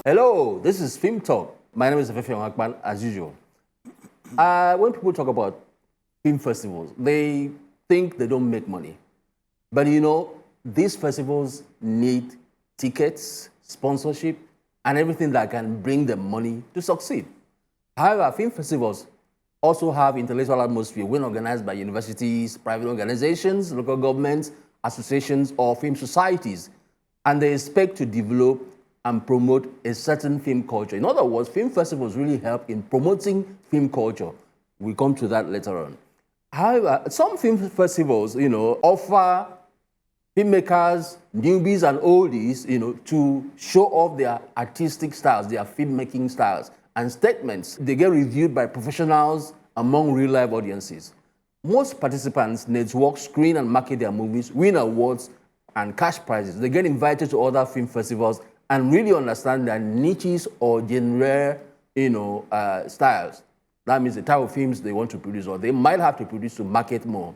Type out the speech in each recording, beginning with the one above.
Hello, this is Filmtalk. My name is Ailff, as usual. When people talk about film festivals, they think they don't make money. But you know, these festivals need tickets, sponsorship, and everything that can bring them money to succeed. However, film festivals also have intellectual atmosphere when organized by universities, private organizations, local governments, associations, or film societies. And they expect to develop and promote a certain film culture. In other words, film festivals really help in promoting film culture. We'll come to that later on. However, some film festivals, offer filmmakers, newbies and oldies, to show off their artistic styles, their filmmaking styles and statements. They get reviewed by professionals among real-life audiences. Most participants network, screen and market their movies, win awards and cash prizes. They get invited to other film festivals and really understand their niches or genre, styles. That means the type of films they want to produce or they might have to produce to market more.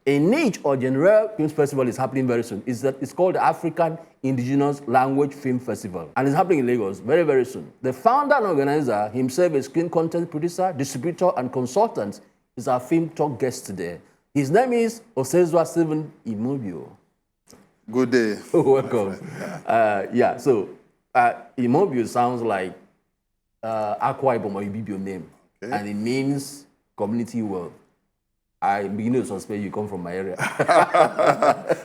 A niche or genre film festival is happening very soon. It's called the African Indigenous Language Film Festival. And it's happening in Lagos very, very soon. The founder and organizer, himself a screen content producer, distributor, and consultant, is our Filmtalk Guest today. His name is Osezua Stephen-Imobhio. Good day. Welcome. So Imobhio sounds like Akwa Ibom or Ibibio name. Okay. And it means community wealth. I begin to suspect you come from my area.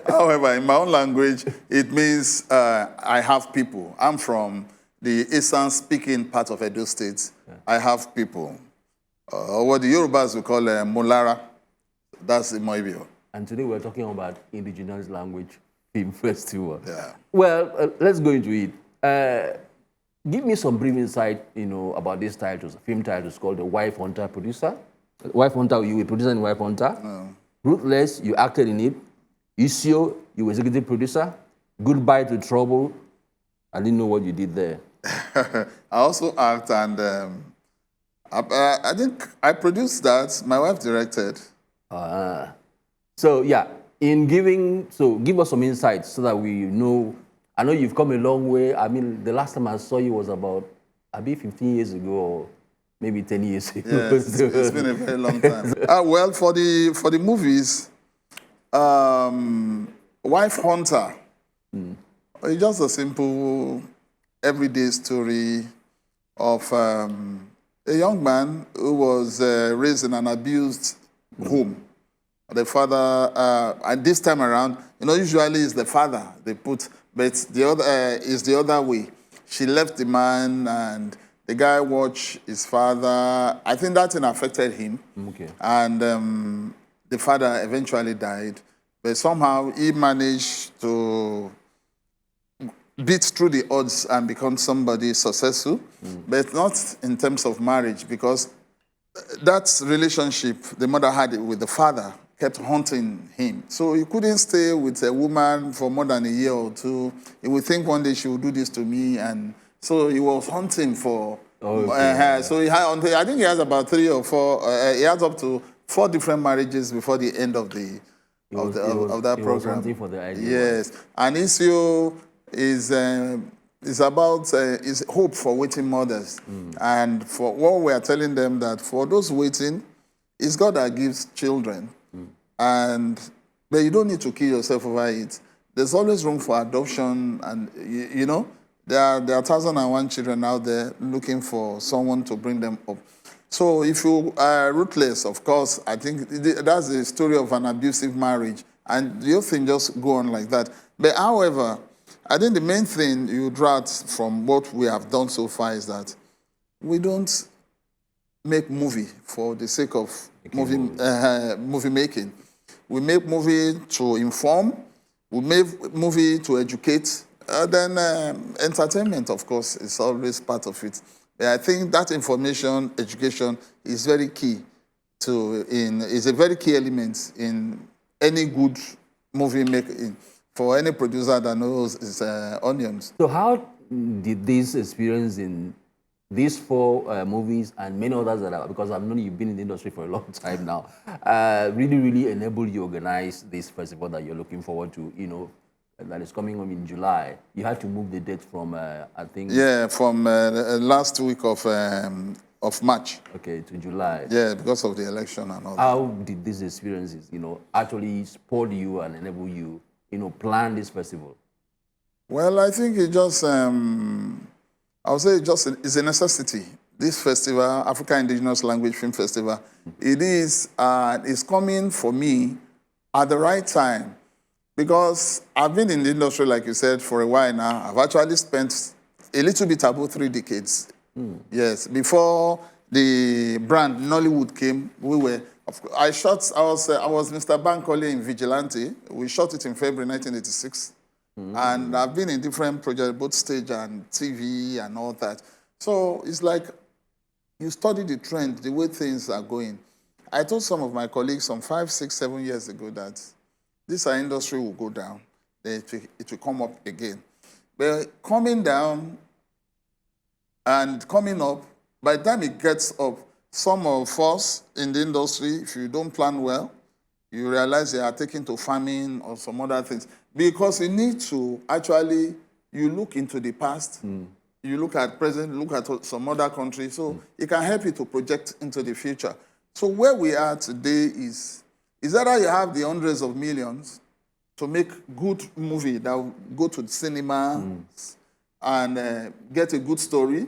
However, in my own language, it means I have people. I'm from the Eastern-speaking part of Edo State. Yeah. I have people. What the Yorubas will call Molara. That's Imobhio. And today we're talking about Indigenous Language Film Festival. Yeah. Well, let's go into it. Give me some brief insight, about these titles, film titles called The Wife Hunter Producer. Wife Hunter, you were producer in Wife Hunter. No. Ruthless, you acted in it. Isio, you were executive producer. Goodbye to Trouble. I didn't know what you did there. I also act and I think I produced that. My wife directed. So yeah, give us some insights so that we know. I know you've come a long way. I mean, the last time I saw you was about, 15 years ago or maybe 10 years ago. Yes, it's been a very long time. Well, for the movies, Wife Hunter, it's just a simple, everyday story of a young man who was raised in an abused home. The father, and this time around, usually it's the father they put, but the other is the other way. She left the man and the guy watched his father. I think that thing affected him. Okay. And the father eventually died. But somehow he managed to beat through the odds and become somebody successful, but not in terms of marriage, because that relationship the mother had with the father kept haunting him. So he couldn't stay with a woman for more than a year or two. He would think one day she would do this to me. And so he was hunting for her. So he had, I think he has about 3 or 4, he has up to 4 different marriages before the end of that program. He was hunting for the idea. Yes. And Isio is about is hope for waiting mothers. And for what we are telling them that for those waiting, it's God that gives children. But you don't need to kill yourself over it. There's always room for adoption, and there are 1,001 children out there looking for someone to bring them up. So if you are ruthless, of course, I think that's the story of an abusive marriage, and the whole thing just go on like that. But however, I think the main thing you draw from what we have done so far is that we don't make movie for the sake of movie making. We make movie to inform. We make movie to educate. Then entertainment, of course, is always part of it. I think that information, education is very key is a very key element in any good movie making for any producer that knows his onions. So how did this experience in these 4 movies and many others that are, because I've known you've been in the industry for a long time now, really, really enable you to organize this festival that you're looking forward to, that is coming home in July. You had to move the date from, I think, Yeah, from last week of March. okay, to July. Yeah, because of the election and all that. How did these experiences, actually support you and enable you, plan this festival? Well, I think it just, I would say it's a necessity. This festival, Africa Indigenous Language Film Festival, it's coming for me at the right time, because I've been in the industry, like you said, for a while now. I've actually spent a little bit about 3 decades. Yes, before the brand Nollywood came, I was Mr. Bankole in Vigilante. We shot it in February 1986. And I've been in different projects, both stage and TV and all that. So it's like you study the trend, the way things are going. I told some of my colleagues some 5, 6, 7 years ago that this industry will go down, then it will come up again. But coming down and coming up, by the time it gets up, some of us in the industry, if you don't plan well, you realize they are taken to farming or some other things. Because you need to actually, you look into the past, you look at present, look at some other countries, so it can help you to project into the future. So where we are today is that you have the hundreds of millions to make good movie that will go to the cinema and get a good story,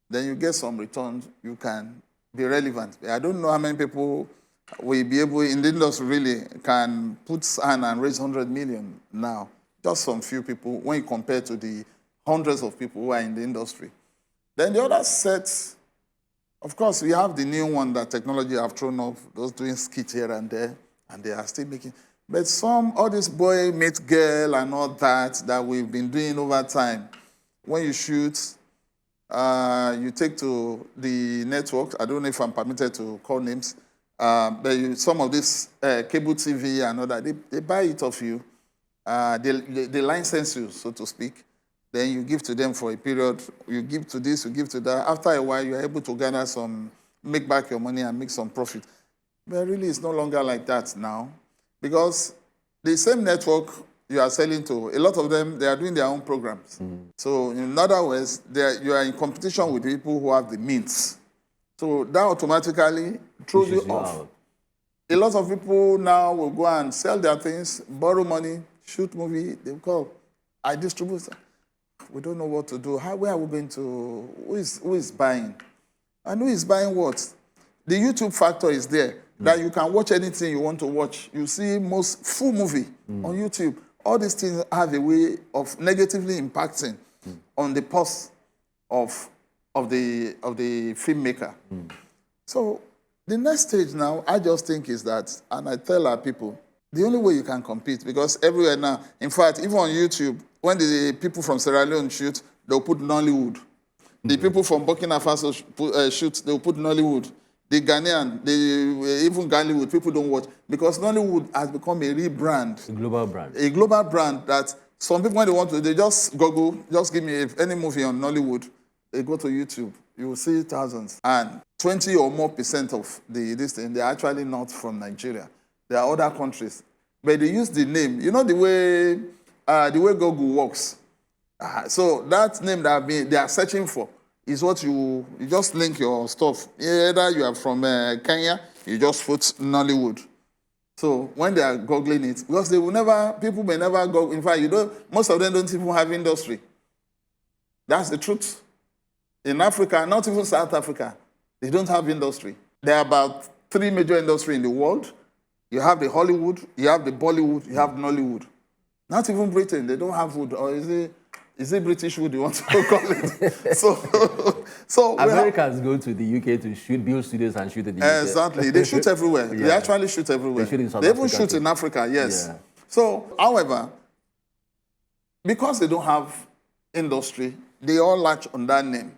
then you get some returns, you can be relevant. I don't know how many people will be able, in the industry really, can put hand and raise 100 million now. Just some few people when you compare to the hundreds of people who are in the industry. Then the other set, of course, we have the new one that technology have thrown up, those doing skits here and there, and they are still making. But all this boy meet girl and all that we've been doing over time. When you shoot, you take to the network. I don't know if I'm permitted to call names. But some of this cable TV and all that, they buy it off you. They license you, so to speak. Then you give to them for a period. You give to this, you give to that. After a while, you're able to gather make back your money and make some profit. But really, it's no longer like that now. Because the same network you are selling to, a lot of them, they are doing their own programs. So in other words, you are in competition with people who have the means. So that automatically throws you off. A lot of people now will go and sell their things, borrow money, shoot movie. They will call, I distribute. We don't know what to do. Where are we going to? Who is buying? And who is buying what? The YouTube factor is there, that you can watch anything you want to watch. You see most full movie on YouTube. All these things have a way of negatively impacting on the pulse of the filmmaker. So the next stage now, I just think is that, and I tell our people, the only way you can compete, because everywhere now, in fact, even on YouTube, when the people from Sierra Leone shoot, they'll put Nollywood. The people from Burkina Faso shoot, they'll put Nollywood. The Ghanaian, even Ghanaian, people don't watch, because Nollywood has become a rebrand. A global brand. A global brand that some people, when they want to, they just Google, just give me any movie on Nollywood. They go to YouTube, you will see thousands. And 20 or more % of this thing, they're actually not from Nigeria. There are other countries. But they use the name. You know the way Google works. So that name that they are searching for is what you just link your stuff. Either you are from Kenya, you just put Nollywood. So when they are Googling it, because people may never go, in fact, most of them don't even have industry. That's the truth. In Africa, not even South Africa, they don't have industry. There are about 3 major industries in the world. You have the Hollywood, you have the Bollywood, you have Nollywood. Not even Britain, they don't have wood. Or is it British wood you want to call it? So Americans go to the UK to build studios and shoot in the UK. Exactly. They shoot everywhere. They actually shoot everywhere. They shoot in South They even Africa shoot too. in Africa, yes. Yeah. So, however, because they don't have industry, they all latch on that name.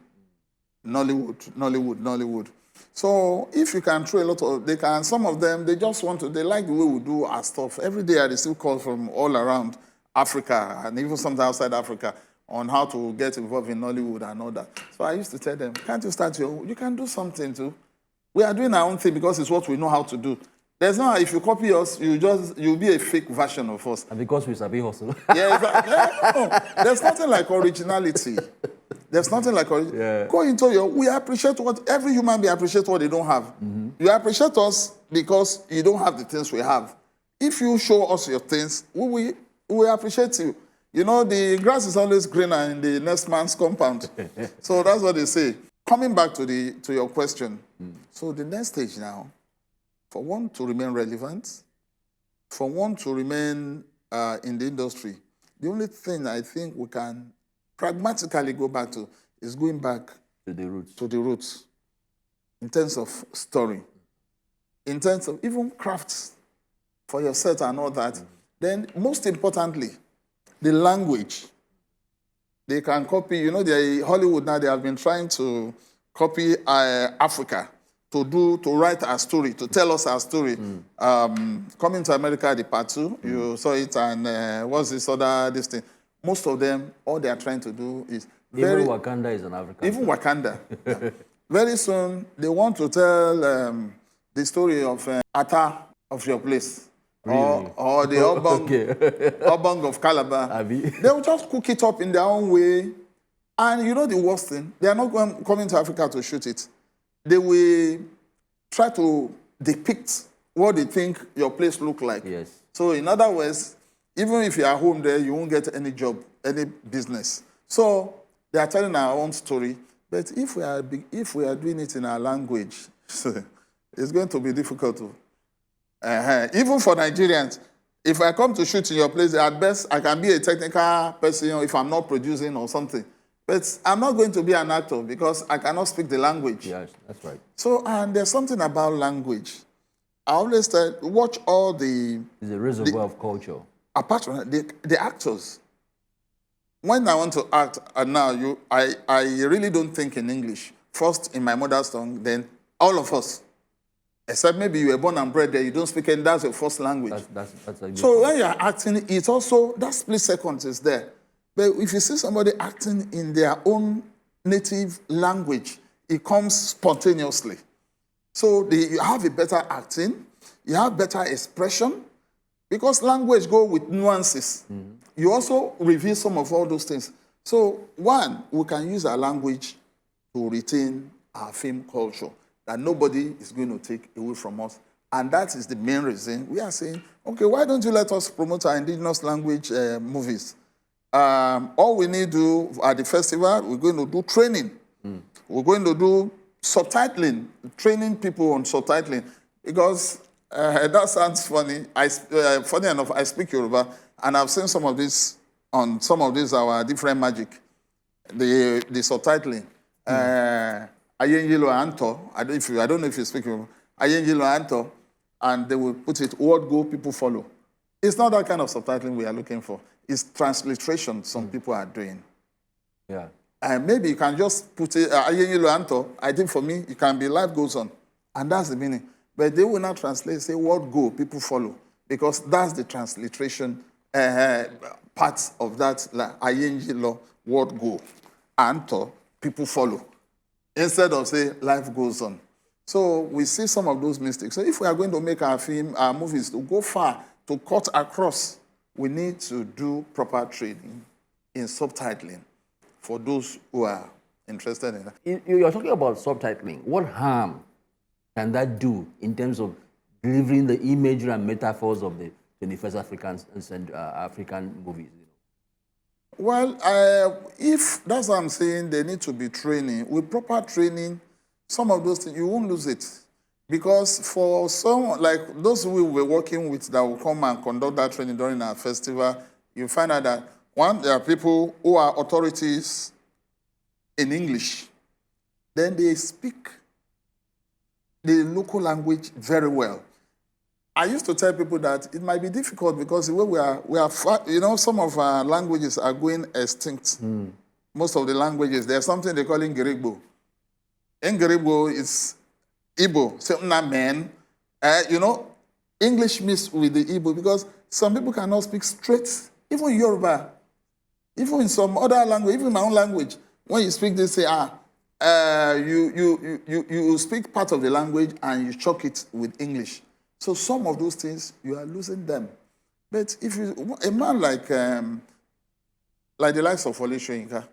Nollywood, Nollywood, Nollywood. So if you can throw a lot of, some of them, they like the way we do our stuff. Every day I receive calls from all around Africa and even sometimes outside Africa on how to get involved in Nollywood and all that. So I used to tell them, can't you start you can do something too. We are doing our own thing because it's what we know how to do. There's no, if you copy us, you'll be a fake version of us. And because we sabi hustle. Yeah, exactly. No, there's nothing like originality. There's nothing like originality. Go into we appreciate what, every human being appreciates what they don't have. You appreciate us because you don't have the things we have. If you show us your things, we appreciate you. You know, the grass is always greener in the next man's compound. So that's what they say. Coming back to your question. So the next stage now, for one to remain relevant, for one to remain in the industry, the only thing I think we can pragmatically go back to is going back to the roots. To the roots, in terms of story, in terms of even crafts for your set and all that. Then, most importantly, the language. They can copy, you know, Hollywood now, they have been trying to copy Africa to write our story, to tell us our story. Coming to America, the part 2, you saw it, and what's this thing? Most of them, all they are trying to do is... Even Wakanda is an African. Even Wakanda. Yeah. Very soon, they want to tell the story of Ata of your place. Really? Or the Obong of Calabar. They will just cook it up in their own way. And you know the worst thing? They are not coming to Africa to shoot it. They will try to depict what they think your place look like. Yes. So in other words, even if you are home there, you won't get any job, any business. So they are telling our own story. But if we are doing it in our language, it's going to be difficult to... Even for Nigerians, if I come to shoot in your place, at best, I can be a technical person if I'm not producing or something. But I'm not going to be an actor because I cannot speak the language. Yes, that's right. So, and there's something about language. I always say, watch all the... It's a reservoir of culture. Apart from that, the actors. When I want to act, now, I really don't think in English. First in my mother's tongue, then all of us. Except maybe you were born and bred there, you don't speak any, that's your first language. That's so when you're acting, it's also, that split second is there. But if you see somebody acting in their own native language, it comes spontaneously. So you have a better acting, you have better expression, because language go with nuances. You also reveal some of all those things. So one, we can use our language to retain our film culture that nobody is going to take away from us. And that is the main reason we are saying, okay, why don't you let us promote our indigenous language movies? All we need to do at the festival, we're going to do training. We're going to do subtitling, training people on subtitling. Because that sounds funny. Funny enough, I speak Yoruba, and I've seen some of this on some of these our different magic, the subtitling. Ayengilo Anto, I don't know if you speak Yoruba. Ayengilo Anto, and they will put it, word go, people follow. It's not that kind of subtitling we are looking for. It's transliteration some people are doing. Yeah. And maybe you can just put it, Ayengilo Anto, I think for me, it can be life goes on. And that's the meaning. But they will not translate, say word go, people follow. Because that's the transliteration part of that, like Ayengilo, word go. Anto, people follow. Instead of say, life goes on. So we see some of those mistakes. So if we are going to make our movies to go far, to cut across, we need to do proper training in subtitling for those who are interested in that. You're talking about subtitling. What harm can that do in terms of delivering the imagery and metaphors of the 21st African movies? Well, if that's what I'm saying, they need to be training. With proper training, some of those things, you won't lose it. Because for some, like those we were working with that will come and conduct that training during our festival, you find out that, one, there are people who are authorities in English. Then they speak the local language very well. I used to tell people that it might be difficult because the way we are you know, some of our languages are going extinct. Most of the languages, there's something they call Ngirigbo. Ngirigbo is Igbo, certain men. You know, English mixed with the Igbo because some people cannot speak straight, even Yoruba, even in some other language, even my own language. When you speak, they say, you speak part of the language and you choke it with English. So some of those things, you are losing them. But if you, a man like the likes of Wole Soyinka,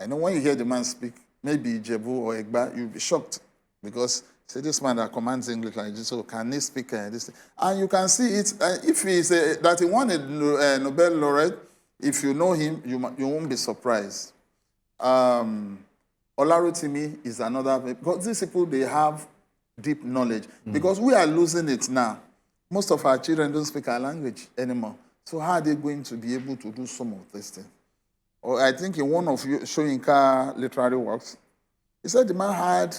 I know when you hear the man speak, maybe Ijebu or Egba, you'll be shocked because say this man that commands English language, so can he speak this thing? And you can see it, if he's that he won a Nobel laureate, if you know him, you won't be surprised. Olarotimi is another, because these people, they have deep knowledge. Because we are losing it now. Most of our children don't speak our language anymore. So how are they going to be able to do some of these things? Or I think in one of Soyinka literary works, he said the man had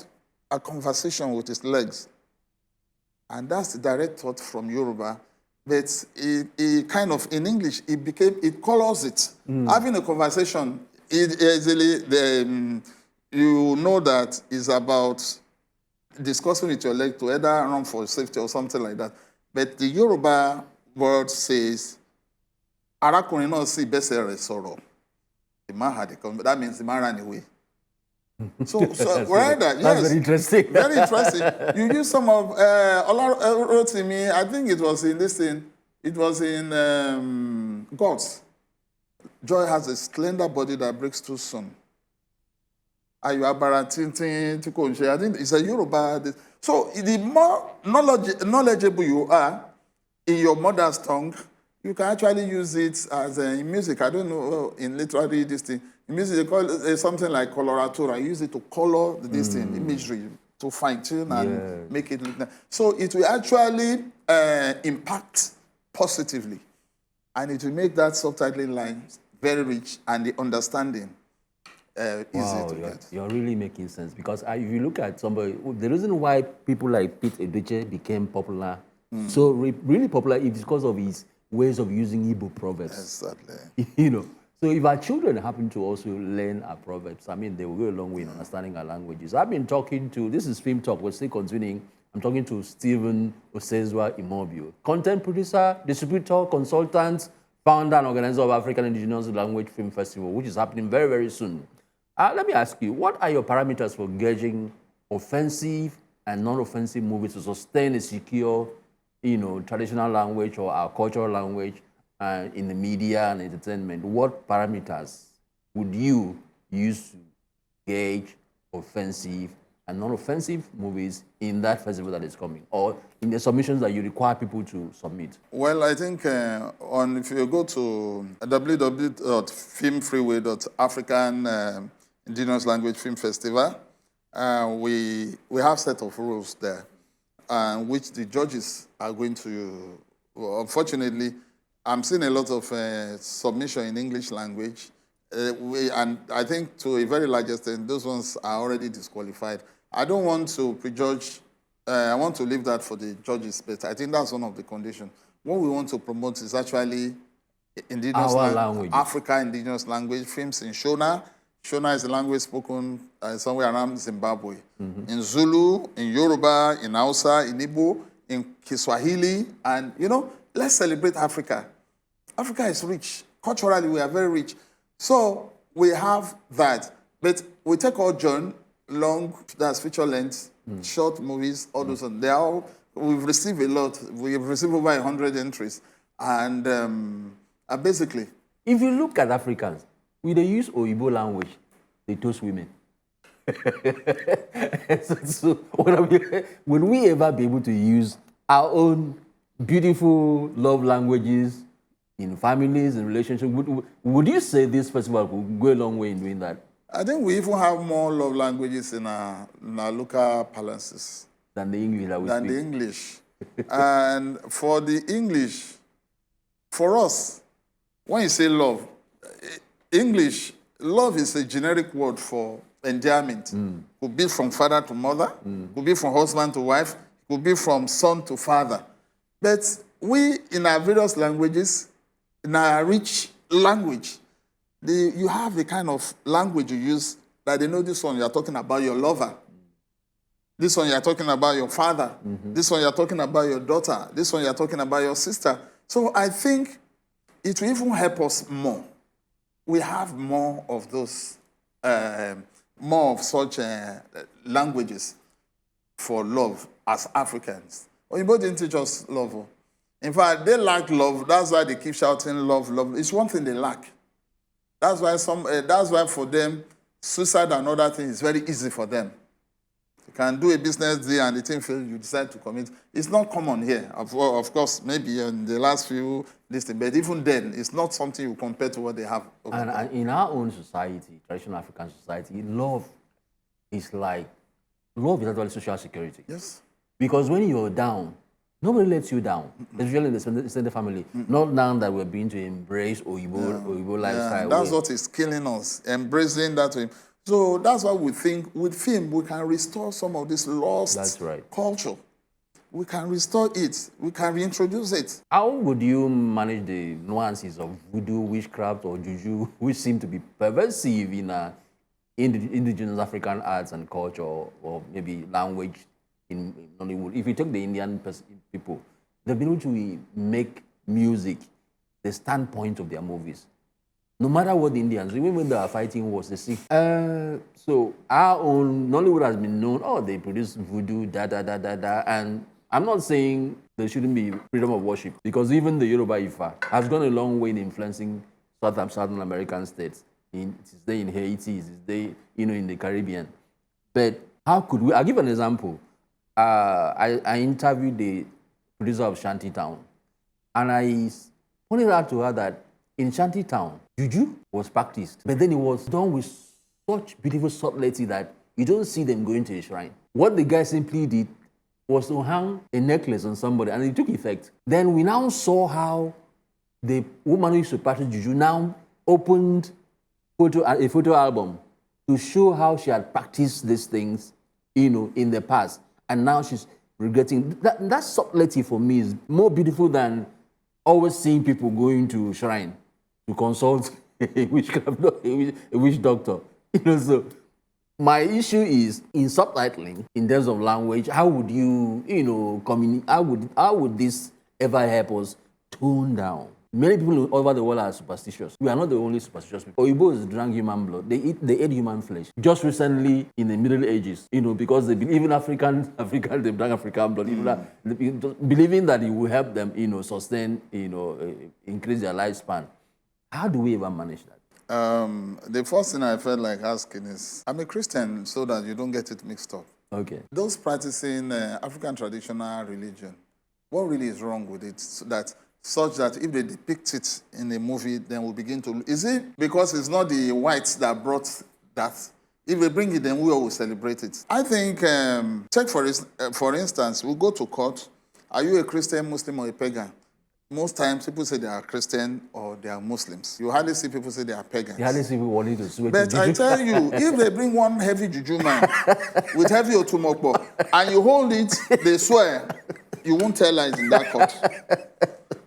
a conversation with his legs. And that's the direct thought from Yoruba. But it kind of, in English, it colors it. Having a conversation, easily, you know that it's about discussing with your leg to either run for safety or something like that. But the Yoruba word says, Arakunrin náà sì bẹ́sẹ̀ rẹ̀ sọ̀rọ̀. The man had a conversation. That means the man ran away. So rather, yes. That's very interesting. Very interesting. You use some of Olarotimi, I think it was in this thing, it was in Gods. Joy has a slender body that breaks too soon. I think it's a Yoruba. So the more knowledgeable you are in your mother's tongue, you can actually use it as in music. I don't know, in literary this thing. In music, they call it something like coloratura. I use it to color this thing, imagery, to fine-tune and make it look nice. So it will actually impact positively. And it will make that subtitling line very rich and the understanding easy to get. You're really making sense. Because if you look at somebody, the reason why people like Pete Edochie became popular, so really popular, is because of his ways of using Igbo proverbs. Exactly. You know, so if our children happen to also learn our proverbs, I mean, they will go a long way in understanding our languages. I've been talking to, this is Film Talk, we're still continuing. I'm talking to Stephen Osezua-Imobhio, content producer, distributor, consultant, founder and organizer of African Indigenous Language Film Festival, which is happening very, very soon. Let me ask you, what are your parameters for gauging offensive and non-offensive movies to sustain a secure, traditional language or our cultural language in the media and entertainment? What parameters would you use to gauge offensive and non-offensive movies in that festival that is coming, or in the submissions that you require people to submit? Well, I think if you go to www.filmfreeway.african Indigenous Language Film Festival, we have a set of rules there, which the judges are going to. Unfortunately, I'm seeing a lot of submission in English language, and I think to a very large extent, those ones are already disqualified. I don't want to prejudge. I want to leave that for the judges, but I think that's one of the conditions. What we want to promote is actually indigenous language, Africa indigenous language films in Shona. Shona is a language spoken somewhere around Zimbabwe. In Zulu, in Yoruba, in Hausa, in Igbo, in Kiswahili, and let's celebrate Africa. Africa is rich. Culturally, we are very rich. So we have that. But we take all John, long, that's feature length, short movies, all those. They are all, we've received a lot. We've received over 100 entries. And basically... If you look at Africans, when they use Oyibo language, they toast women. so will we ever be able to use our own beautiful love languages in families, in relationships? Would you say this festival would go a long way in doing that? I think we even have more love languages in our local palaces than the English that we speak. Than the English. And for the English, for us, when you say love, English, love is a generic word for endearment. Could be from father to mother, could be from husband to wife, could be from son to father. But we, in our various languages, in our rich language, you have the kind of language you use that they know this one you're talking about your lover. This one you're talking about your father. This one you're talking about your daughter. This one you're talking about your sister. So I think it will even help us more. We have more of those, more of such languages for love as Africans. Oyibo didn't teach us love. Oh. In fact, they lack love. That's why they keep shouting love, love. It's one thing they lack. That's why that's why for them, suicide and other things is very easy for them. You can do a business deal and the thing fails, you decide to commit. It's not common here. Of course, maybe in the last few listings, but even then, it's not something you compare to what they have. And in our own society, traditional African society, love is actually social security. Yes. Because when you're down, nobody lets you down, especially in the extended family. Not now that we're being to embrace Oyibo lifestyle. That's what is killing us, embracing that way. So that's why we think with film, we can restore some of this lost culture. We can restore it. We can reintroduce it. How would you manage the nuances of voodoo, witchcraft, or juju, which seem to be pervasive in indigenous African arts and culture, or maybe language in Nollywood? If you take the Indian people, they've been able to make music the standpoint of their movies. No matter what the Indians, even when they are fighting wars, they see. So our own Nollywood has been known, they produce voodoo, and I'm not saying there shouldn't be freedom of worship, because even the Yoruba Ifa has gone a long way in influencing Southern American states. It's there in Haiti, it's there, in the Caribbean. But how could we? I'll give an example. I interviewed the producer of Shantytown, and I pointed out to her that in Shantytown, juju was practiced, but then it was done with such beautiful subtlety that you don't see them going to a shrine. What the guy simply did was to hang a necklace on somebody, and it took effect. Then we now saw how the woman who used to practice juju now opened a photo album to show how she had practiced these things, in the past, and now she's regretting. That subtlety for me is more beautiful than always seeing people going to shrine to consult a witch doctor. So my issue is in subtitling, in terms of language. How would you, communicate? How would this ever help us tone down? Many people all over the world are superstitious. We are not the only superstitious people. Oyibos drank human blood. They ate human flesh. Just recently, in the Middle Ages, because they believe in African, they drank African blood. Believing that it will help them, sustain, increase their lifespan. How do we ever manage that? The first thing I felt like asking is, I'm a Christian, so that you don't get it mixed up. Okay. Those practicing African traditional religion, what really is wrong with it? Such that if they depict it in a movie, then we'll begin to... Is it because it's not the whites that brought that? If they bring it, then we will celebrate it. I think, take for instance, we'll go to court. Are you a Christian, Muslim, or a pagan? Most times, people say they are Christian or they are Muslims. You hardly see people say they are pagans. You hardly see people wanting to swear. But I tell you, if they bring one heavy juju man with heavy otumokbo, and you hold it, they swear, you won't tell lies in that court.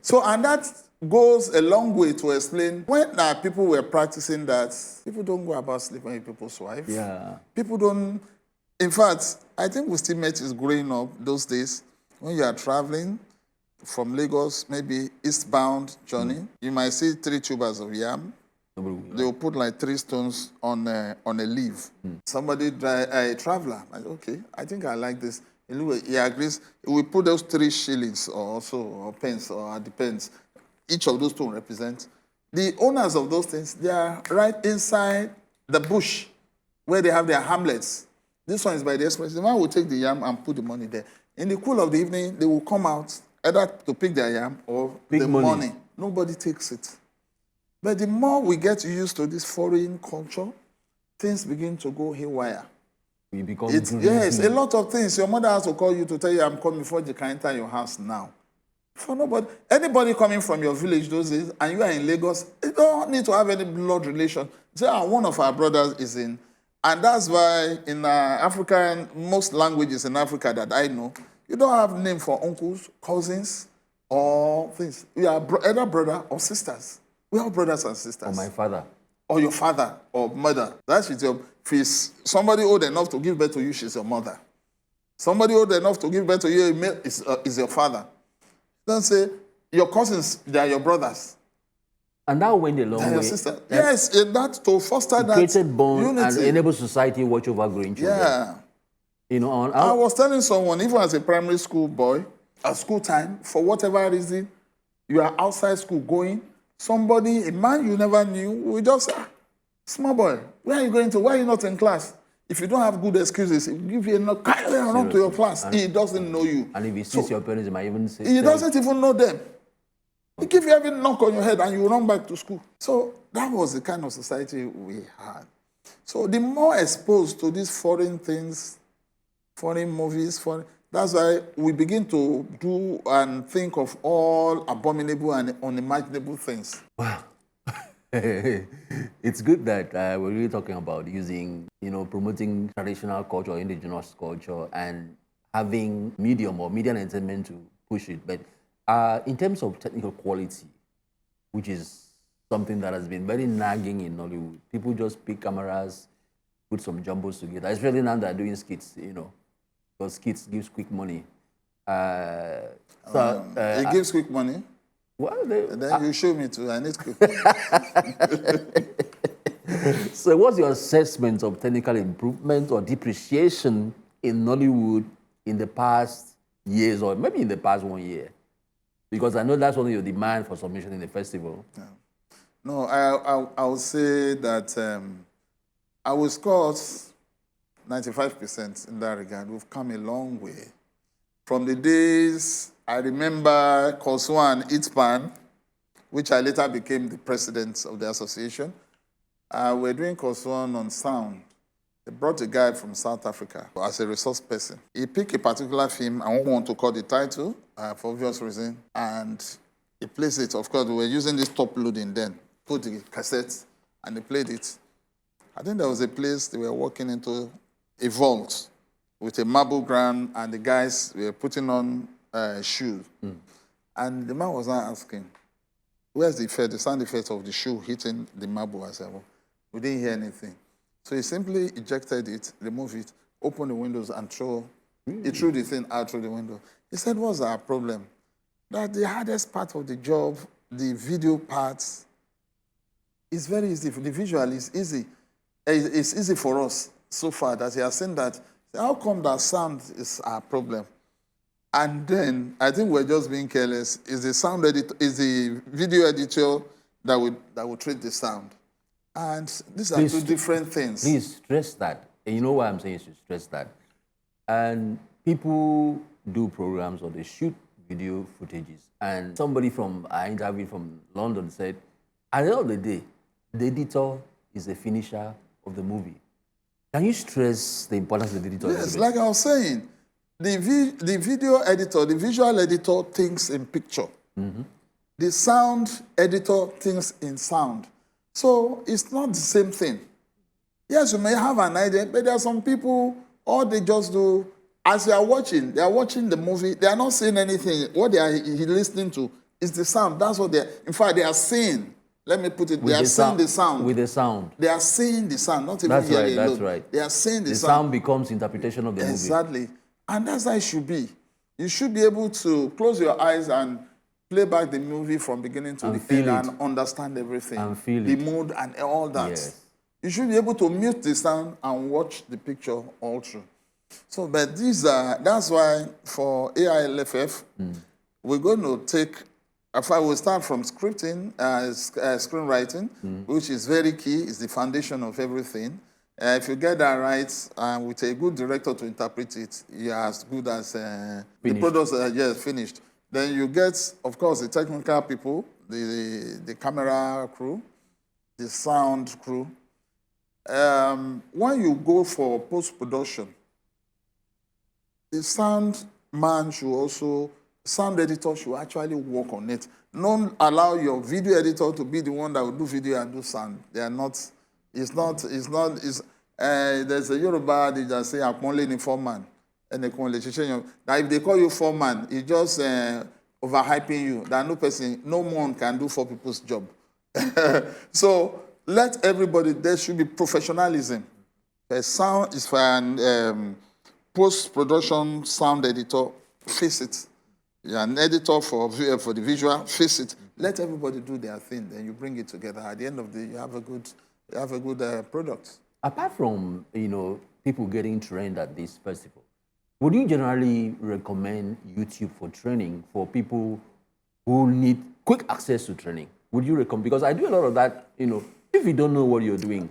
So, and that goes a long way to explain when people were practicing that, people don't go about sleeping with people's wives. Yeah. People don't... In fact, I think we still met is growing up those days when you are traveling from Lagos, maybe eastbound journey, you might see 3 tubers of yam. They will put like 3 stones on a leaf. Somebody, a traveler, I said, okay, I think I like this. He agrees. We put those 3 shillings or pence, or depends. Each of those 2 represent. The owners of those things, they are right inside the bush where they have their hamlets. This one is by the express. The man will take the yam and put the money there. In the cool of the evening, they will come out either to pick their yam or the money. Nobody takes it. But the more we get used to this foreign culture, things begin to go haywire. Yes, a lot of things. Your mother has to call you to tell you, I'm coming before you can enter your house now. For nobody, anybody coming from your village those days, and you are in Lagos, you don't need to have any blood relation. Say, one of our brothers is in. And that's why in African, most languages in Africa that I know, you don't have name for uncles, cousins, or things. We are either brother or sisters. We are brothers and sisters. Or my father. Or your father or mother. That's your job. If somebody old enough to give birth to you, she's your mother. Somebody old enough to give birth to you is your father. Don't say, your cousins, they are your brothers. And that went a long way. Your sister. Yes, that to foster that created bond unity. And enable society to watch over grandchildren. Yeah. I was telling someone, even as a primary school boy, at school time, for whatever reason, you are outside school going, somebody, a man you never knew, will just say, small boy, where are you going to? Why are you not in class? If you don't have good excuses, he will give you enough, carry run to your class. He doesn't know you. And if he sees your parents, he might even say... He doesn't even know them. He give you every knock on your head and you run back to school. So that was the kind of society we had. So the more exposed to these foreign things, foreign movies, that's why we begin to do and think of all abominable and unimaginable things. Wow. It's good that we're really talking about using, promoting traditional culture, indigenous culture, and having medium or media entertainment to push it. But in terms of technical quality, which is something that has been very nagging in Nollywood, people just pick cameras, put some jumbos together. Especially now they're doing skits, because skits gives quick money. It gives quick money. Well, then you show me too. I need quick. So, what's your assessment of technical improvement or depreciation in Nollywood in the past years, or maybe in the past 1 year? Because I know that's one of your demand for submission in the festival. Yeah. No, I would say that I will score 95% in that regard. We've come a long way. From the days, I remember Koswan Itpan, which I later became the president of the association. We're doing Koswan on sound. They brought a guy from South Africa as a resource person. He picked a particular film, I won't want to call the title for obvious reason, and he plays it. Of course, we were using this top loading then. Put the cassette, and they played it. I think there was a place they were walking into, a vault with a marble ground, and the guys were putting on shoes. And the man was not asking, where's the effect, the sound effect of the shoe hitting the marble? I said, well, we didn't hear anything. So he simply ejected it, removed it, opened the windows, and he threw the thing out through the window. He said, what's our problem? That the hardest part of the job, the video parts, is very easy. The visual is easy. It's easy for us so far that he has seen that. How come that sound is our problem? And then I think we're just being careless. Is the sound editor, is the video editor that would treat the sound? And these are two different things. Please stress that. And you know why I'm saying you should stress that. And people do programs or they shoot video footages. And somebody from I interviewed from London said, at the end of the day, the editor is the finisher of the movie. Can you stress the importance of the editor? Yes, like I was saying, the video editor, the visual editor thinks in picture. The sound editor thinks in sound. So it's not the same thing. Yes, you may have an idea, but there are some people, all they just do, as they are watching the movie, they are not saying anything. What they are listening to is the sound. That's what in fact, they are saying. Let me put it, they are saying the sound. With the sound. They are saying the sound, not even hearing it. That's right. They are saying the sound. The sound becomes interpretation of the movie. Exactly. And that's how it should be. You should be able to close your eyes and play back the movie from beginning to the end and understand everything. And feel the mood and all that. Yes. You should be able to mute the sound and watch the picture all through. So, but that's why for Ailff, we're going to take, if I will start from scripting, screenwriting, which is very key, is the foundation of everything. If you get that right, with a good director to interpret it, you're as good as the products are finished. Then you get, of course, the technical people, the camera crew, the sound crew. When you go for post-production, the sound man should also, sound editor should actually work on it. Don't allow your video editor to be the one that will do video and do sound. They are not, there's a Yoruba, they just say, "Aponle ni foreman." And now if they call you foreman, it's just overhyping you. That no one can do 4 people's job. So let everybody, there should be professionalism. The sound is for an post-production sound editor, face it. You're an editor for the visual, face it. Let everybody do their thing, then you bring it together. At the end of the day, you have a good product. Apart from, people getting trained at this festival, Would you generally recommend YouTube for training for people who need quick access to training? Would you recommend? Because I do a lot of that, if you don't know what you're doing,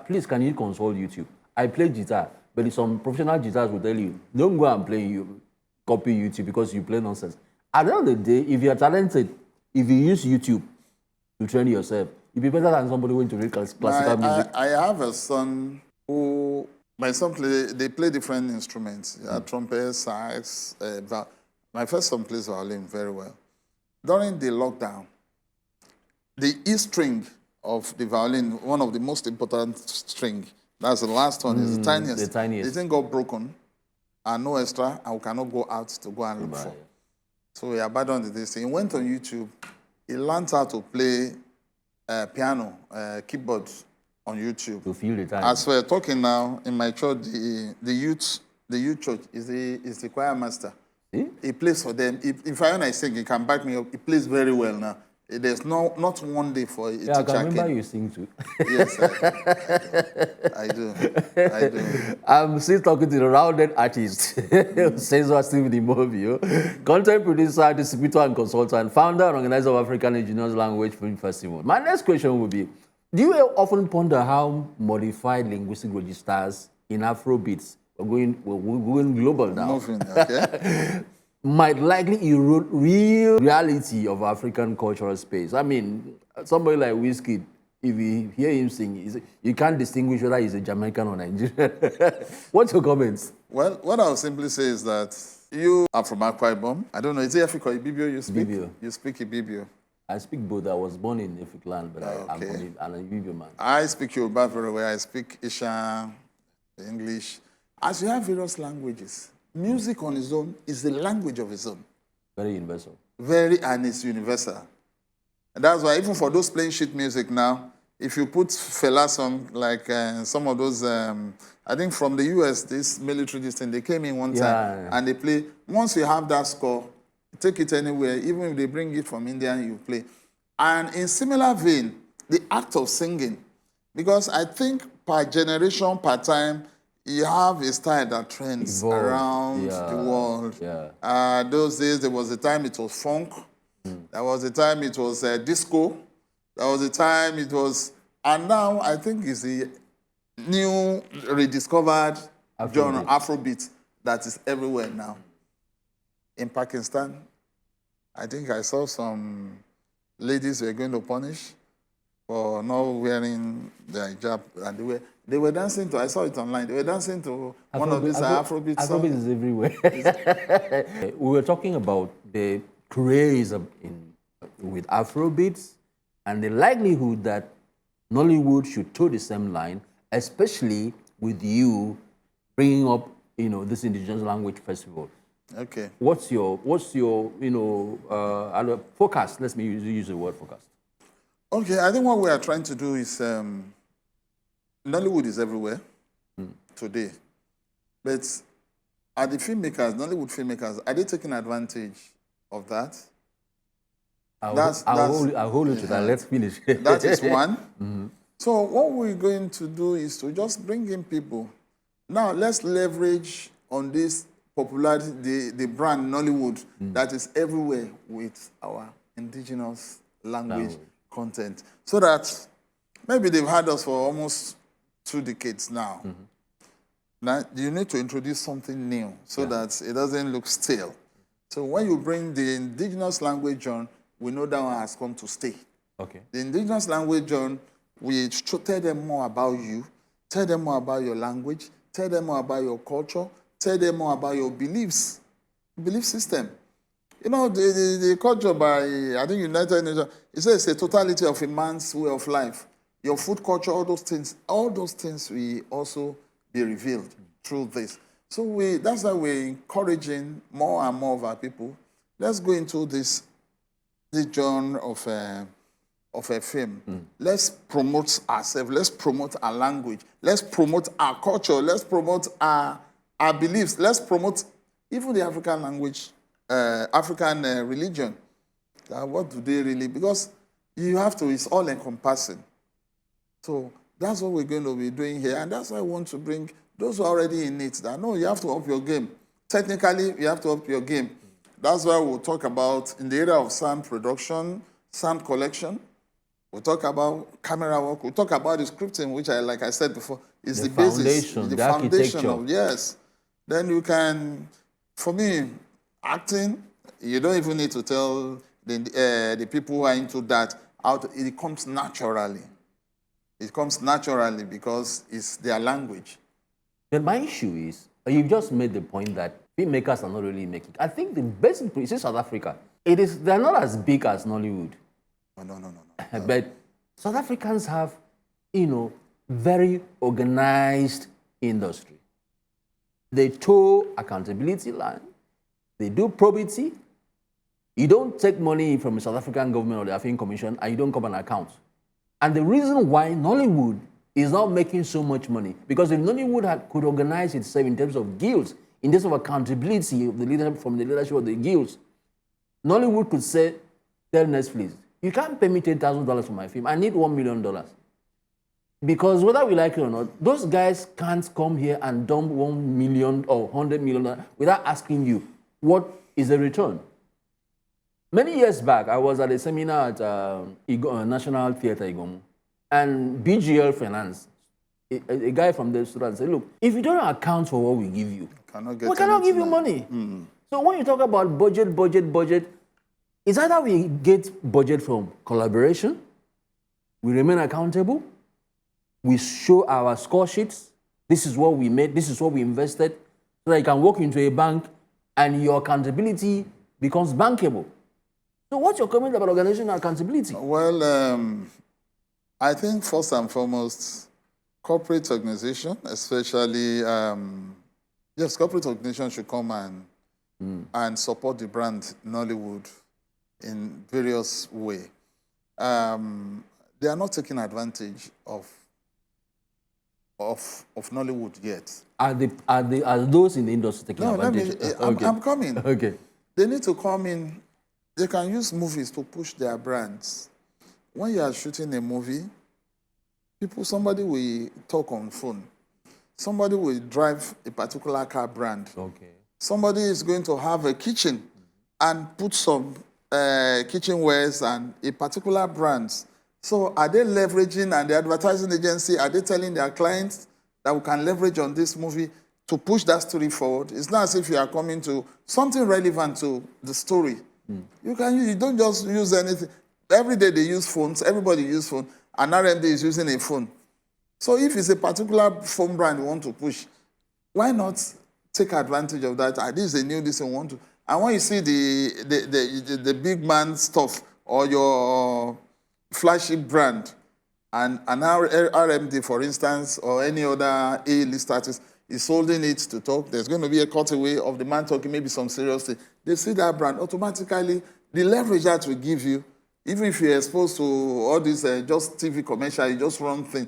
please, can you consult YouTube? I play guitar, but some professional guitars will tell you, don't go and copy YouTube because you play nonsense. At the end of the day, if you're talented, if you use YouTube to train yourself, you'll be better than somebody going to read classical music. I have a son who, my son they play different instruments. Trumpet, sax, my first son plays violin very well. During the lockdown, the E string of the violin, one of the most important string, that's the last one, is the tiniest. The tiniest. The thing got broken, and no extra, and we cannot go out to go and look for. So he abandoned this thing. He went on YouTube. He learned how to play piano, keyboard on YouTube. To feel the time. As we're talking now, in my church, the youth church is the choir master. See? He plays for them. If I sing, he can back me up. He plays very well now. There's not one day for it. Yeah, I can remember you sing too. Yes, I do. I'm still talking to the rounded artist, Osezua Stephen-Imobhio, content producer, distributor and consultant, founder and organizer of African Indigenous Language Film Festival. My next question would be, do you often ponder how modified linguistic registers in Afrobeats, we're going global now, Moving, okay. might likely erode real reality of African cultural space? I mean, somebody like Wizkid, if you hear him sing, you can't distinguish whether he's a Jamaican or Nigerian. What's your comments? Well, what I'll simply say is that you are from Akwa Ibom. I don't know, is it Efik or Ibibio you speak? Ibibio. You speak Ibibio. I speak both. I was born in Efik land, but I'm Okay. an Ibibio man. I speak Yoruba very well. I speak Isha, English. As you have various languages, music on its own is the language of its own. Very universal. And it's universal. And that's why even for those playing sheet music now, if you put Fela song, like some of those, I think from the US, this military thing, they came in one time and they play. Once you have that score, take it anywhere, even if they bring it from India, you play. And in similar vein, the act of singing, because I think per generation, per time, you have a style that trends around the world. Yeah. Those days, there was a time it was funk. There was a time it was disco. There was a time it was... And now, I think it's the new, rediscovered genre, Afrobeat, that is everywhere now. In Pakistan, I think I saw some ladies were going to punish for not wearing the hijab, and they were dancing to, I saw it online, they were dancing to one of these Afrobeat songs. Afrobeat is everywhere. We were talking about the craze with Afrobeats and the likelihood that Nollywood should toe the same line, especially with you bringing up, this Indigenous Language Festival. Okay. What's your forecast? Let me use the word forecast. Okay, I think what we are trying to do is Nollywood is everywhere today, but are the filmmakers, Nollywood filmmakers, are they taking advantage of that? I'll hold you to that. Let's finish. That is one. So what we're going to do is to just bring in people. Now let's leverage on this popularity, the brand Nollywood that is everywhere with our indigenous language content, so that maybe they've had us for almost 2 decades now. Now you need to introduce something new so that it doesn't look stale. So when you bring the indigenous language on, we know that one has come to stay. Okay. The indigenous language on, we tell them more about you, tell them more about your language, tell them more about your culture, tell them more about your belief system. The culture by, I think, United Nations, it says it's a totality of a man's way of life. Your food culture, all those things will also be revealed through this. So that's why we're encouraging more and more of our people. Let's go into this genre of a film. Let's promote ourselves. Let's promote our language. Let's promote our culture. Let's promote our beliefs. Let's promote even the African language, African religion. What do they really? Because you have to. It's all encompassing. So that's what we're going to be doing here, and that's why I want to bring those who are already in it. That no, you have to up your game. technically, you have to up your game. That's why we'll talk about, in the area of sound production, sound collection, we'll talk about camera work, we'll talk about the scripting, which, like I said before, is the basis, foundation, the the foundation architecture. of, yes. Then you can, for me, acting, you don't even need to tell the people who are into that how it comes naturally. It comes naturally because it's their language. Then my issue is, you've just made the point that filmmakers are not really making. I think the basic is in South Africa. They're not as big as Nollywood. Oh, no. But South Africans have, very organized industry. They toe accountability line. They do probity. You don't take money from the South African government or the African Commission and you don't come an account. And the reason why Nollywood is not making so much money, because if Nollywood could organize itself in terms of guilds, in terms of accountability of the leadership from the leadership of the guilds, Nollywood could say, tell Netflix, you can't pay me $10,000 for my film. I need $1 million. Because whether we like it or not, those guys can't come here and dump $1 million or $100 million without asking you, what is the return? Many years back, I was at a seminar at National Theatre Igomu, and BGL Finance, a guy from the restaurant said, look, if you don't account for what we give you, we cannot give you money. So when you talk about budget, it's either we get budget from collaboration, we remain accountable, we show our score sheets, this is what we made, this is what we invested, so that you can walk into a bank and your accountability becomes bankable. So what's your comment about organizational accountability? Well, I think first and foremost, corporate organization, especially, corporate organization should come and support the brand Nollywood in various ways. They are not taking advantage of Nollywood yet. Are those in the industry taking advantage? I'm coming. Okay. They need to come in. They can use movies to push their brands. When you are shooting a movie, somebody will talk on phone. Somebody will drive a particular car brand. Okay. Somebody is going to have a kitchen and put some kitchenwares and a particular brand. So are they leveraging, and the advertising agency, are they telling their clients that we can leverage on this movie to push that story forward? It's not as if you are coming to something relevant to the story. You don't just use anything. Every day they use phones, everybody uses phone, and RMD is using a phone. So if it's a particular phone brand you want to push, why not take advantage of that? This is a new this and want to. And when you see the big man stuff or your flagship brand and our RMD, for instance, or any other A-list artist is holding it to talk, there's going to be a cutaway of the man talking maybe some serious thing. They see that brand, automatically, the leverage that will give you, even if you're exposed to all this just TV commercial, you just run thing.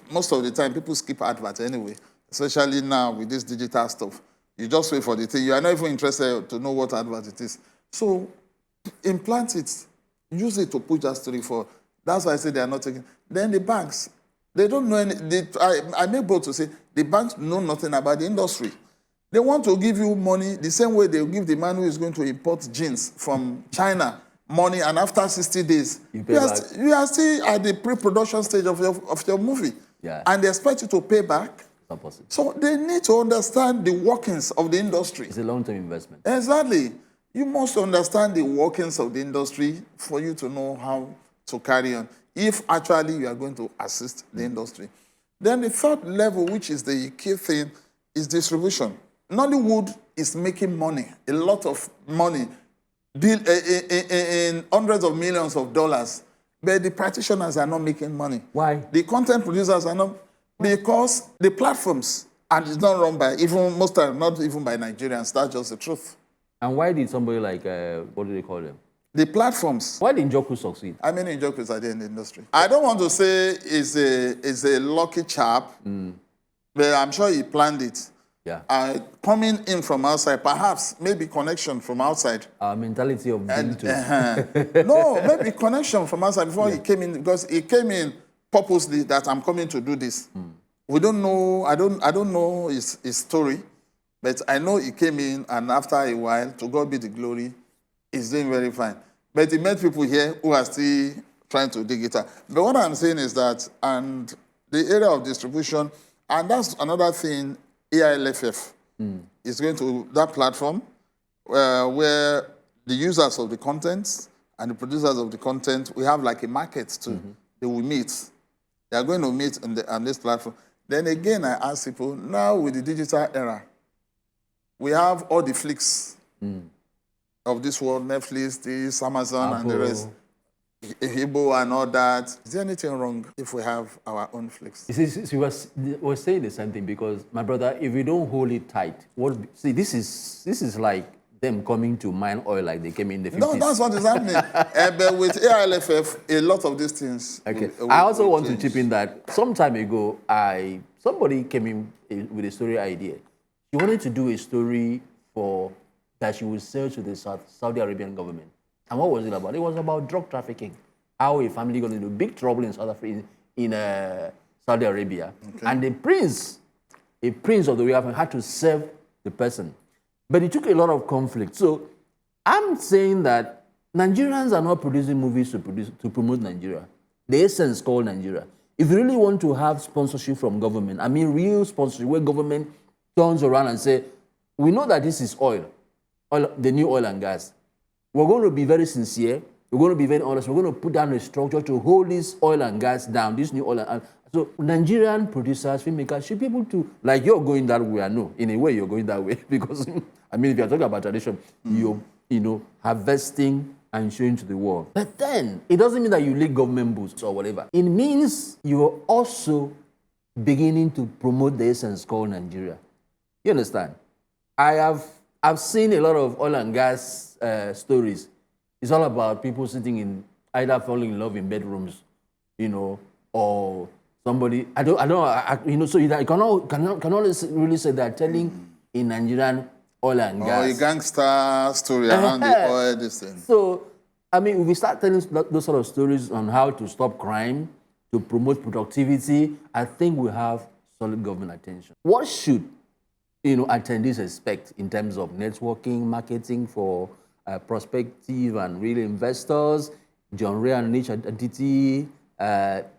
Most of the time, people skip adverts anyway, especially now with this digital stuff. You just wait for the thing. You are not even interested to know what advert it is. So implant it, use it to push that story forward. That's why I say they are not taking. Then the banks, they don't know any. I'm able to say the banks know nothing about the industry. They want to give you money the same way they'll give the man who is going to import jeans from China money, and after 60 days, you are still at the pre-production stage of your movie. Yeah. And they expect you to pay back. Not possible. So they need to understand the workings of the industry. It's a long-term investment. Exactly. You must understand the workings of the industry for you to know how to carry on, if actually you are going to assist the industry. Then the third level, which is the key thing, is distribution. Nollywood is making money, a lot of money, in hundreds of millions of dollars, but the practitioners are not making money. Why? The content producers are not, because the platforms, and it's not run by, even most times, not even by Nigerians, that's just the truth. And why did somebody like, what do they call them? The platforms. Why did Njoku succeed? How many Njokus are there in the industry? I don't want to say he's a lucky chap, but I'm sure he planned it. Yeah. Coming in from outside, perhaps, maybe connection from outside. Our mentality of being too. No, maybe connection from outside before he came in, because he came in purposely that I'm coming to do this. We don't know, I don't know his story, But I know he came in, and after a while, to God be the glory, he's doing very fine. But he met people here who are still trying to dig it out. But what I'm saying is that, and the area of distribution, and that's another thing, Ailff is going to that platform where the users of the content and the producers of the content, we have like a market too. They will meet. They are going to meet on this platform. Then again, I ask people, now with the digital era, we have all the flicks of this world, Netflix, this, Amazon, and the rest, Igbo and all that. Is there anything wrong if we have our own flicks? You see, we're saying the same thing because, my brother, if we don't hold it tight, this is like them coming to mine oil like they came in the 50s. No, that's what is happening. But with Ailff, a lot of these things. Okay. I also want to chip in that some time ago, somebody came in with a story idea. She wanted to do a story that she would sell to the Saudi Arabian government. And what was it about? It was about drug trafficking. How a family got into big trouble in South Africa, in Saudi Arabia. Okay. And a prince of the realm had to serve the person. But it took a lot of conflict. So I'm saying that Nigerians are not producing movies to promote Nigeria. The essence is called Nigeria. If you really want to have sponsorship from government, I mean real sponsorship, where government turns around and say, we know that this is oil, the new oil and gas. We're going to be very sincere. We're going to be very honest. We're going to put down a structure to hold this oil and gas down, this new oil and gas. So Nigerian producers, filmmakers should be able to, like you're going that way, I know. In a way, you're going that way because, I mean, if you're talking about tradition, you're, harvesting and showing to the world. But then, it doesn't mean that you leak government boosts or whatever. It means you're also beginning to promote the essence called Nigeria. You understand? I've seen a lot of oil and gas stories. It's all about people sitting in, either falling in love in bedrooms, or somebody, so you cannot really say they're telling in Nigerian oil and gas. Or a gangster story around the oil, this thing. So, I mean, if we start telling those sort of stories on how to stop crime, to promote productivity, I think we have solid government attention. What should, attendees expect in terms of networking, marketing for prospective and real investors, genre and niche identity,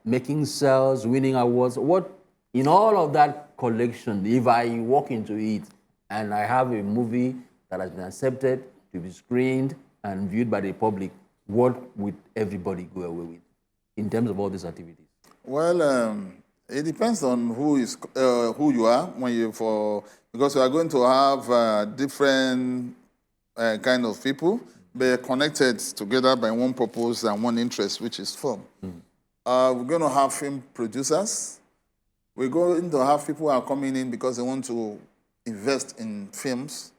making sales, winning awards? What, in all of that collection, if I walk into it and I have a movie that has been accepted to be screened and viewed by the public, what would everybody go away with in terms of all these activities? Well, it depends on who you are because we are going to have different kind of people, but connected together by one purpose and one interest, which is film. We're going to have film producers. We're going to have people who are coming in because they want to invest in films.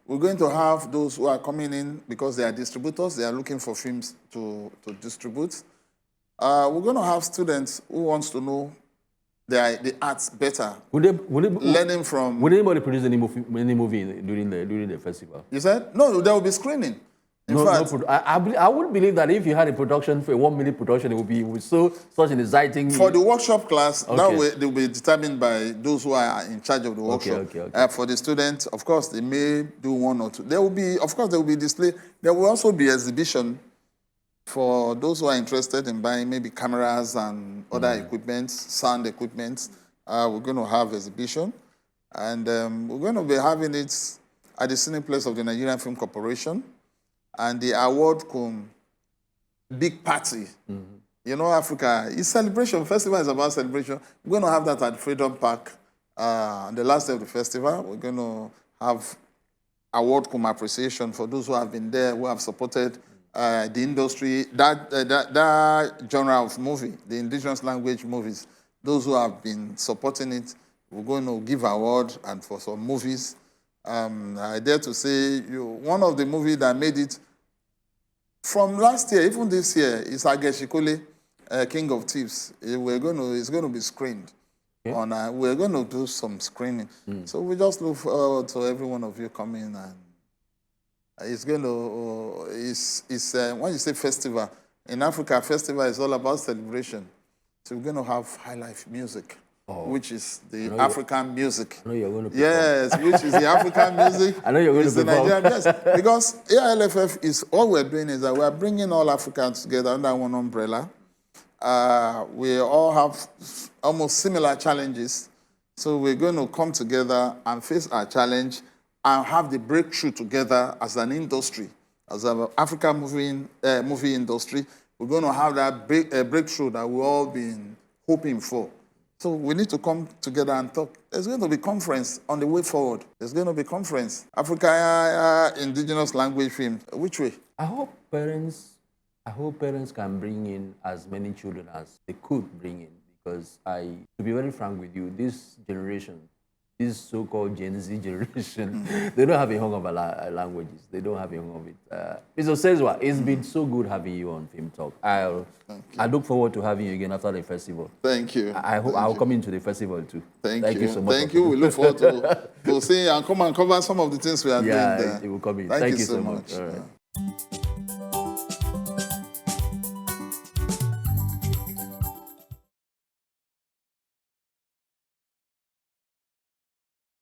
We're going to have those who are coming in because they are distributors. They are looking for films to distribute. We're going to have students who want to know the arts better. Learning from. Would anybody produce any movie during the festival? You said? No, there will be screening. In fact, I would believe that if you had a production for a 1 minute production, it would be such an exciting. For the workshop class, that way they will be determined by those who are in charge of the workshop. Okay. For the students, of course, they may do one or two. There will be display. There will also be exhibition for those who are interested in buying maybe cameras and other equipment, sound equipment. We're going to have exhibition, and we're going to be having it at the Cineplex of the Nigerian Film Corporation. And the award come big party. Africa is celebration. Festival is about celebration. We're going to have that at Freedom Park on the last day of the festival. We're going to have award come appreciation for those who have been there, who have supported the industry, that genre of movie, the indigenous language movies. Those who have been supporting it, we're going to give award and for some movies. I dare to say one of the movies that made it from last year, even this year, is Ageshikole, King of Thieves. It's going to be screened. Okay. We're going to do some screening. So we just look forward to every one of you coming, and it's going to. When you say festival in Africa, festival is all about celebration. So we're going to have high life music. which is the African music. I know you're going to perform. Yes, which is the African music. I know you're going to the perform. Nigerian, yes, because Ailff is, all we're doing is that we're bringing all Africans together under one umbrella. We all have almost similar challenges. So we're going to come together and face our challenge and have the breakthrough together as an industry, as an African movie industry. We're going to have that breakthrough that we've all been hoping for. So we need to come together and talk. There's going to be conference on the way forward. There's going to be conference. Africa Indigenous Language Film. Which way? I hope parents can bring in as many children as they could bring in, because to be very frank with you, this generation, this so-called Gen Z generation, they don't have a hung of languages. They don't have a hung of it. Mr. Osezua, it's been so good having you on Film Talk. I look forward to having you again after the festival. Thank you. I hope I'll come into the festival too. Thank you so much. Thank you. We look forward to seeing you and come and cover some of the things we are doing there. Yeah, it will come in. Thank you so much. much. All right.